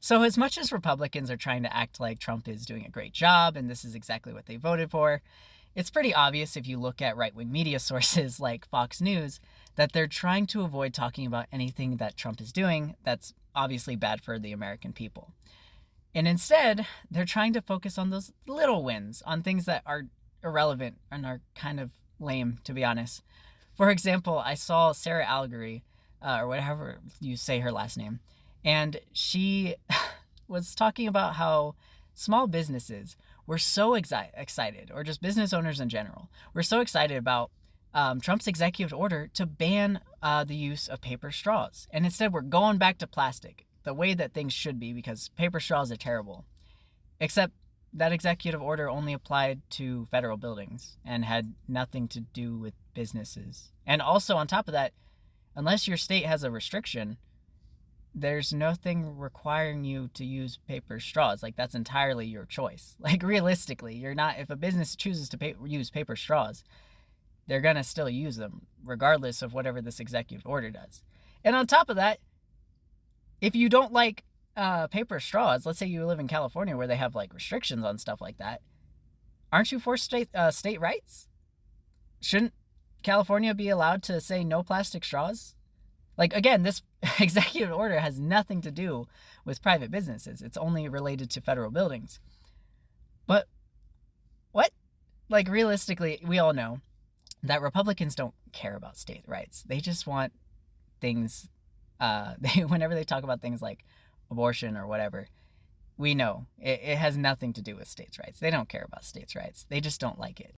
So, as much as Republicans are trying to act like Trump is doing a great job and this is exactly what they voted for, it's pretty obvious if you look at right wing media sources like Fox News that they're trying to avoid talking about anything that Trump is doing that's obviously bad for the American people. And instead, they're trying to focus on those little wins, on things that are irrelevant and are kind of lame, to be honest. For example, I saw Sarah Algery, or whatever you say her last name, and she was talking about how small businesses were so excited, or just business owners in general, were so excited about Trump's executive order to ban the use of paper straws. And instead, we're going back to plastic, the way that things should be, because paper straws are terrible. Except that executive order only applied to federal buildings and had nothing to do with businesses. And also, on top of that, unless your state has a restriction, there's nothing requiring you to use paper straws. Like, that's entirely your choice. Like, realistically, you're not, if a business chooses to use paper straws, they're going to still use them, regardless of whatever this executive order does. And on top of that, if you don't like paper straws, let's say you live in California where they have like restrictions on stuff like that, aren't you for state rights? Shouldn't California be allowed to say no plastic straws? Like, again, this executive order has nothing to do with private businesses. It's only related to federal buildings. But what? Like, realistically, we all know that Republicans don't care about state rights. They just want things, whenever they talk about things like abortion or whatever, we know it has nothing to do with states' rights. They don't care about states' rights. They just don't like it.